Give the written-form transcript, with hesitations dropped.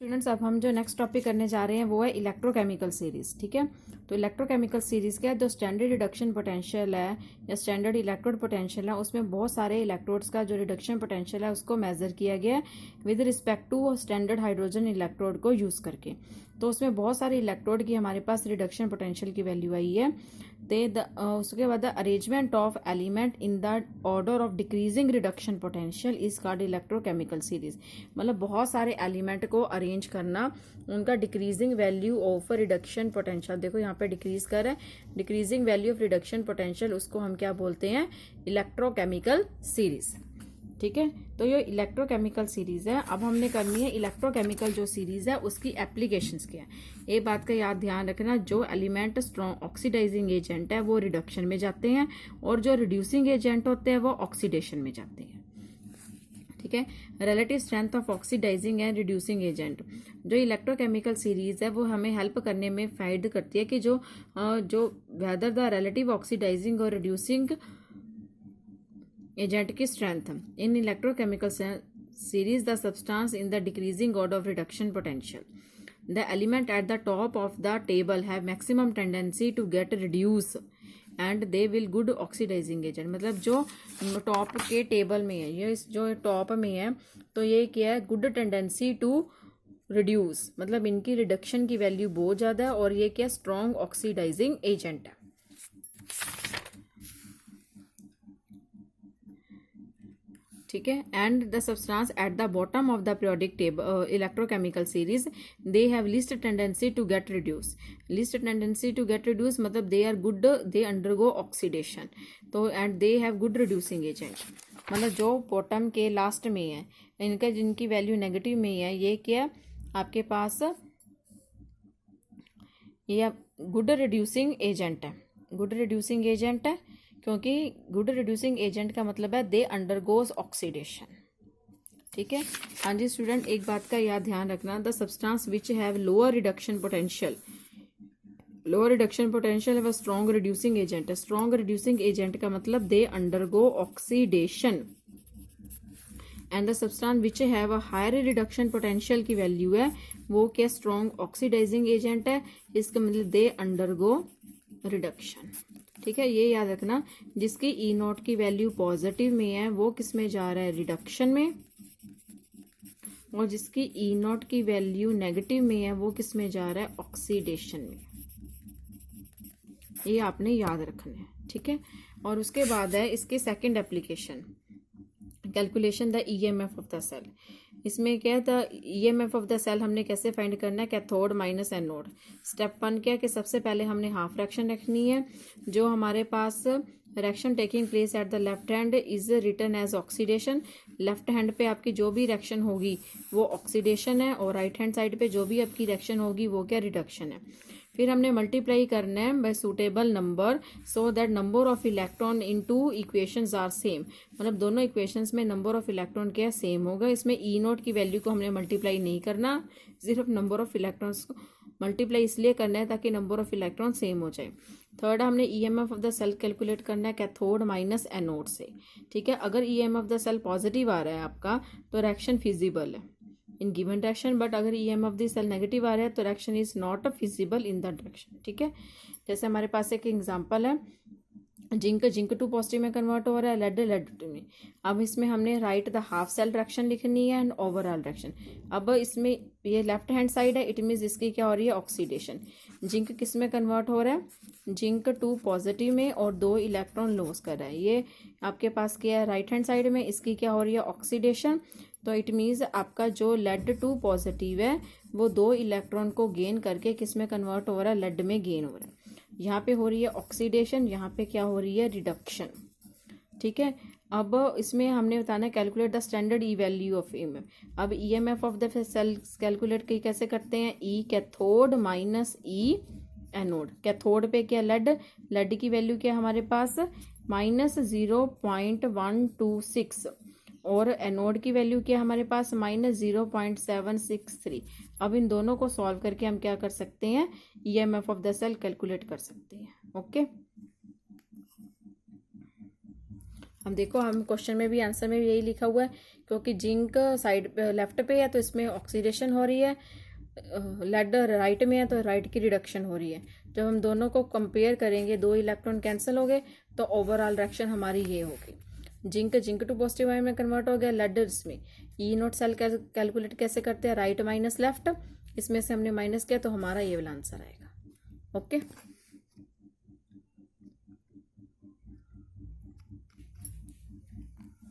Students, अब हम जो नेक्स्ट टॉपिक करने जा रहे हैं वो है इलेक्ट्रोकेमिकल सीरीज। ठीक है, तो इलेक्ट्रोकेमिकल सीरीज क्या है, जो स्टैंडर्ड रिडक्शन पोटेंशियल है या स्टैंडर्ड इलेक्ट्रोड पोटेंशियल है, उसमें बहुत सारे इलेक्ट्रोड्स का जो रिडक्शन पोटेंशियल है उसको मेजर किया गया है with respect to standard hydrogen electrode को यूज करके। तो उसमें बहुत सारे इलेक्ट्रोड की हमारे पास रिडक्शन पोटेंशियल की वैल्यू आई है। उसके बाद arrangement of element in the order of decreasing reduction potential is called electrochemical series. मतलब बहुत सारे एलिमेंट को अरेंज करना, उनका decreasing value of reduction potential, देखो यहाँ पे डिक्रीज कर है, decreasing value of reduction potential, उसको हम क्या बोलते हैं, इलेक्ट्रोकेमिकल सीरीज। ठीक है, तो ये इलेक्ट्रोकेमिकल सीरीज है। अब हमने करनी है इलेक्ट्रोकेमिकल जो सीरीज है उसकी एप्लीकेशंस क्या है। एक बात का याद ध्यान रखना, जो एलिमेंट स्ट्रॉन्ग ऑक्सीडाइजिंग एजेंट है वो रिडक्शन में जाते हैं और जो रिड्यूसिंग एजेंट होते हैं वो ऑक्सीडेशन में जाते हैं। ठीक है, relative strength of oxidising and reducing agent. जो इलेक्ट्रोकेमिकल सीरीज है वो हमें हेल्प करने में फाइंड करती है कि जो वेदर द रिलेटिव ऑक्सीडाइजिंग और रिड्यूसिंग एजेंट की strength in electrochemical series the substance in the decreasing order of reduction potential, the element at the top of the table have maximum tendency to get reduce and they will good oxidising agent. मतलब जो top के table में है, ये जो top में है, तो ये क्या है, गुड टेंडेंसी टू रिड्यूस, मतलब इनकी रिडक्शन की वैल्यू बहुत ज्यादा है और ये क्या, स्ट्रॉन्ग ऑक्सीडाइजिंग एजेंट है। ठीक है, and the substance at the bottom of the periodic table electrochemical series they have least tendency to get reduce. Least tendency to get reduce मतलब they are good, they undergo oxidation, तो and they have good reducing agent. मतलब जो bottom के last में है, इनका जिनकी value negative में है, ये क्या आपके पास, ये गुड रिड्यूसिंग एजेंट है। गुड रिड्यूसिंग एजेंट है क्योंकि गुड रिड्यूसिंग एजेंट का मतलब है दे अंडरगोज ऑक्सीडेशन। ठीक है, हाँ जी स्टूडेंट, एक बात का याद ध्यान रखना, the substance which have lower reduction potential, lower reduction potential है वह स्ट्रॉन्ग रिड्यूसिंग एजेंट है। स्ट्रॉन्ग रिड्यूसिंग एजेंट का मतलब they undergo oxidation. And the substance which have a higher reduction potential की वैल्यू है वो क्या, स्ट्रॉन्ग ऑक्सीडाइजिंग एजेंट है, इसका मतलब दे अंडरगो रिडक्शन। ठीक है, ये याद रखना, जिसकी ई नॉट की वैल्यू पॉजिटिव में है वो किस में जा रहा है, रिडक्शन में, और जिसकी ई नॉट की वैल्यू नेगेटिव में है वो किस में जा रहा है, ऑक्सीडेशन में। ये आपने याद रखना है। ठीक है, और उसके बाद है इसके second application, calculation the EMF of the cell. इसमें क्या था, ईएमएफ ऑफ द सेल हमने कैसे फाइंड करना है, कैथोड माइनस एनोड। स्टेप 1 क्या है कि सबसे पहले हमने हाफ फ्रैक्शन रखनी है। जो हमारे पास reaction taking place at the left hand is written as oxidation. Left hand पे आपकी जो भी रिएक्शन होगी वो ऑक्सीडेशन है, और राइट हैंड साइड पे जो भी आपकी रिएक्शन होगी वो क्या, रिडक्शन है। फिर हमने मल्टीप्लाई करना है by suitable number so that number of electron in two equations are same. मतलब दोनों इक्वेशंस में नंबर ऑफ इलेक्ट्रॉन क्या, सेम होगा। इसमें ई नोट की वैल्यू को हमने मल्टीप्लाई नहीं करना, सिर्फ नंबर ऑफ इलेक्ट्रॉन्स को मल्टीप्लाई इसलिए करना है ताकि नंबर ऑफ इलेक्ट्रॉन सेम हो जाए। थर्ड, हमने EMF of the cell calculate करना है कैथोड माइनस एनोड से। ठीक है, अगर EMF of the cell positive आ रहा है आपका तो रिएक्शन फिजिबल है इन गिवन डायरेक्शन, बट अगर ईएमएफ द सेल नेगेटिव आ रहा है तो reaction is not feasible in that direction. ठीक है, जैसे हमारे पास एक एग्जांपल है, जिंक टू पॉजिटिव में कन्वर्ट हो रहा है, लेड टू में। अब इसमें हमने write the half cell reaction लिखनी है एंड ओवरऑल रिएक्शन। अब इसमें ये लेफ्ट हैंड साइड है, इट मीन्स इसकी क्या हो रही है, ऑक्सीडेशन। जिंक किस में कन्वर्ट हो रहा है, जिंक टू पॉजिटिव में, और 2 इलेक्ट्रॉन लॉस कर रहा है। ये आपके पास क्या है, राइट हैंड साइड में, इसकी क्या हो रही है, ऑक्सीडेशन। तो इट मीन्स आपका जो लेड टू पॉजिटिव है वो 2 इलेक्ट्रॉन को गेन करके किस में कन्वर्ट हो रहा है, लेड में गेन हो रहा है। यहाँ पे हो रही है ऑक्सीडेशन, यहाँ पे क्या हो रही है, रिडक्शन। ठीक है, अब इसमें हमने बताना है calculate the standard E value of EMF. अब EMF of the cell calculate कैसे करते हैं, E cathode minus E anode. Cathode पे क्या, लेड की वैल्यू क्या हमारे पास, माइनस 0.126, और एनोड की वैल्यू क्या हमारे पास, माइनस 0.763। अब इन दोनों को सॉल्व करके हम क्या कर सकते हैं, EMF of the cell calculate कर सकते हैं। ओके, हम देखो, हम क्वेश्चन में भी आंसर में भी यही लिखा हुआ है क्योंकि जिंक साइड लेफ्ट पे है तो इसमें ऑक्सीडेशन हो रही है, लेड राइट में है तो राइट की रिडक्शन हो रही है। जब हम दोनों को कंपेयर करेंगे, 2 इलेक्ट्रॉन कैंसिल हो गए तो ओवरऑल रिएक्शन हमारी ये होगी। जिंक टू पॉजिटिव आयन में कन्वर्ट हो गया, लेड इसमें। ई नोट सेल कैलकुलेट कैसे करते हैं, राइट माइनस लेफ्ट, इसमें से हमने माइनस किया तो हमारा ये वाला आंसर आएगा। ओके।